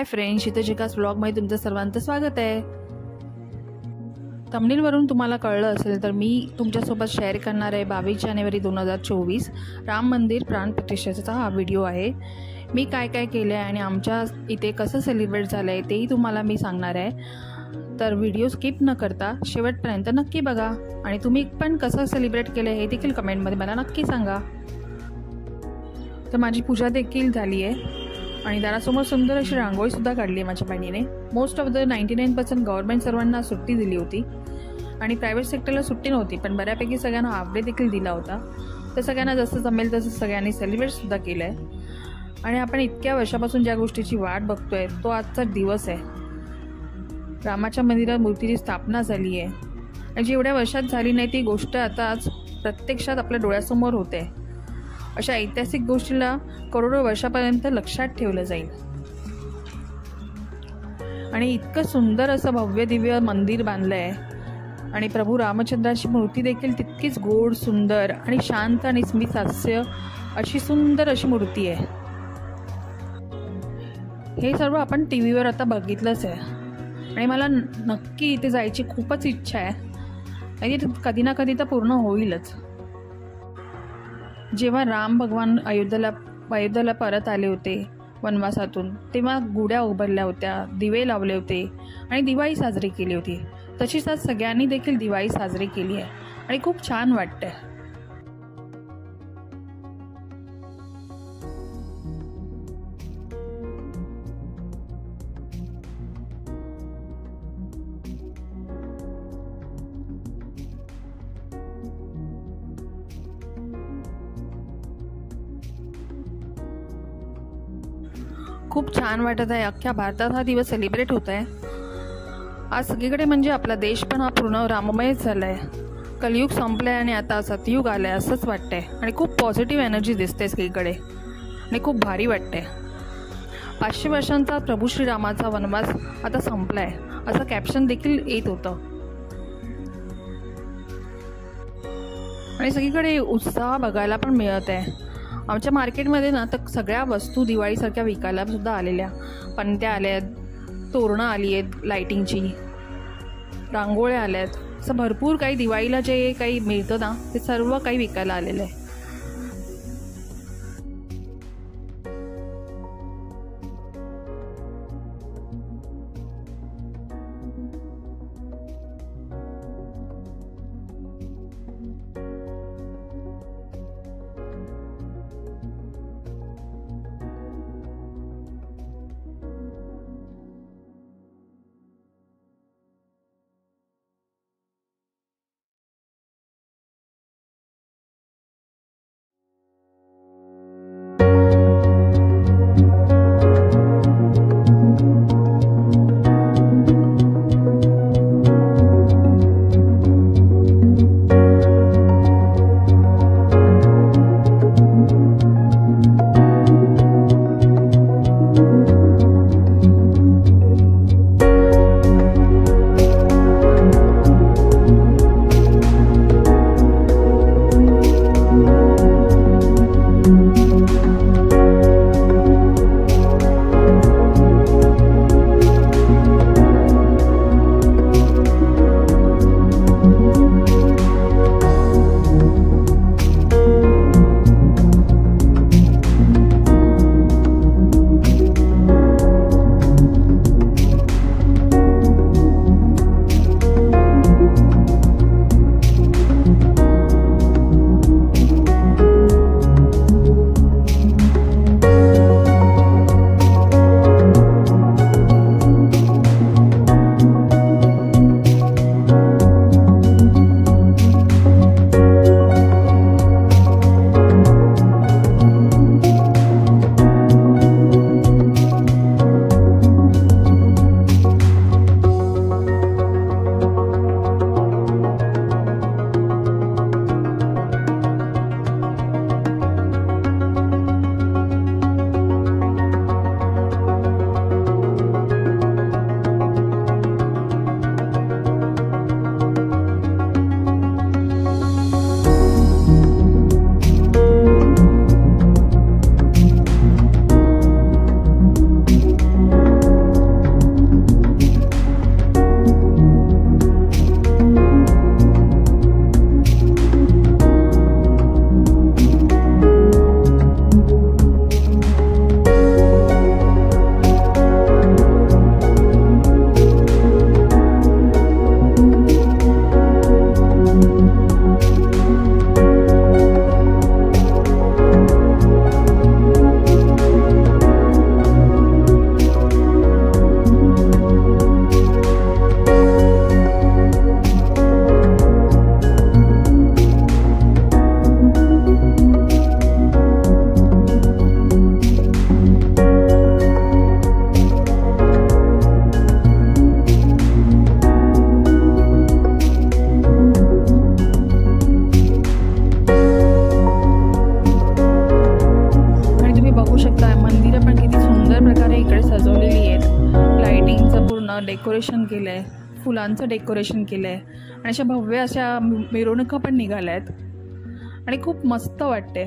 Hi friends, शीतजिकास व्लॉगमध्ये तुमचं सर्वांचं स्वागत आहे। थंबनेलवरून तुम्हाला कळलं असेल तर मी तुमच्यासोबत शेअर करणार आहे 22 जानेवारी 2024 राम मंदिर प्राण प्रतिष्ठेचा हा व्हिडिओ आहे। मी काय काय केलं आहे आणि आमच्या इथे कसं सेलिब्रेट झालं आहे तेही तुम्हाला मी सांगणार आहे। तर व्हिडिओ स्किप न करता शेवटपर्यंत नक्की बघा आणि तुम्ही पण कसं सेलिब्रेट केलं हे देखील कमेंटमध्ये मला नक्की सांगा। तर माझी पूजा देखील झाली आहे आणि दारासमोर सुंदर अशी रांगोळीसुद्धा काढली माझ्या बहिणीने। मोस्ट ऑफ द 99% गव्हर्नमेंट सर्वांना सुट्टी दिली होती आणि प्रायव्हेट सेक्टरला सुट्टी नव्हती, पण बऱ्यापैकी सगळ्यांना हाफ डे देखील दिला होता। तर सगळ्यांना जसं जमेल तसं सगळ्यांनी सेलिब्रेटसुद्धा केलं आहे आणि आपण इतक्या वर्षापासून ज्या गोष्टीची वाट बघतोय तो आजचा दिवस आहे। रामाच्या मंदिरात मूर्तीची स्थापना झाली आहे आणि जी एवढ्या वर्षात झाली नाही ती गोष्ट आता आज प्रत्यक्षात आपल्या डोळ्यासमोर होते। अशा ऐतिहासिक गोष्टीला करोडो वर्षापर्यंत लक्षात ठेवलं जाईल आणि इतकं सुंदर असं भव्य दिव्य मंदिर बांधलं आहे आणि प्रभू रामचंद्राची मूर्ती देखील तितकीच गोड, सुंदर आणि शांत आणि स्मित हास्य अशी सुंदर अशी मूर्ती आहे। हे सर्व आपण टीव्हीवर आता बघितलंच आहे आणि मला नक्की इथे जायची खूपच इच्छा आहे आणि कधी ना कधी तर पूर्ण होईलच। जेव्हा राम भगवान अयोध्येला परत आले होते वनवासातून, तेव्हा गुड्या उभारल्या होत्या, दिवे लावले होते आणि दिवाळी साजरी केली होती। तशीच आज सगळ्यांनी देखील दिवाळी साजरी केली आहे आणि खूप छान वाटतं। खूप छान वाटत आहे। अख्ख्या भारतात हा दिवस सेलिब्रेट होत आहे आज सगळीकडे। म्हणजे आपला देश पण हा पूर्ण राममय झाला आहे। कलियुग संपलं आहे आणि आता सतयुग आलं आहे असंच वाटतंय आणि खूप पॉझिटिव्ह एनर्जी दिसते सगळीकडे आणि खूप भारी वाटते। 500 वर्षांचा प्रभू श्रीरामाचा वनवास आता संपला आहे असं कॅप्शन देखील येत होतं आणि सगळीकडे उत्साह बघायला पण मिळत आहे। आमच्या मार्केटमध्ये ना तर सगळ्या वस्तू दिवाळीसारख्या विकायला सुद्धा आलेल्या, पणत्या आल्या आहेत, तोरणं आली आहेत, लाईटिंगची रांगोळ्या आल्या आहेत, असं भरपूर काही दिवाळीला जे काही मिळतं ना ते सर्व काही विकायला आलेलं आहे। डेकोरेशन केलं आहे, फुलांचं डेकोरेशन केलं आहे आणि अशा भव्य अशा मिरवणुका पण निघाल्या आहेत आणि खूप मस्त वाटते.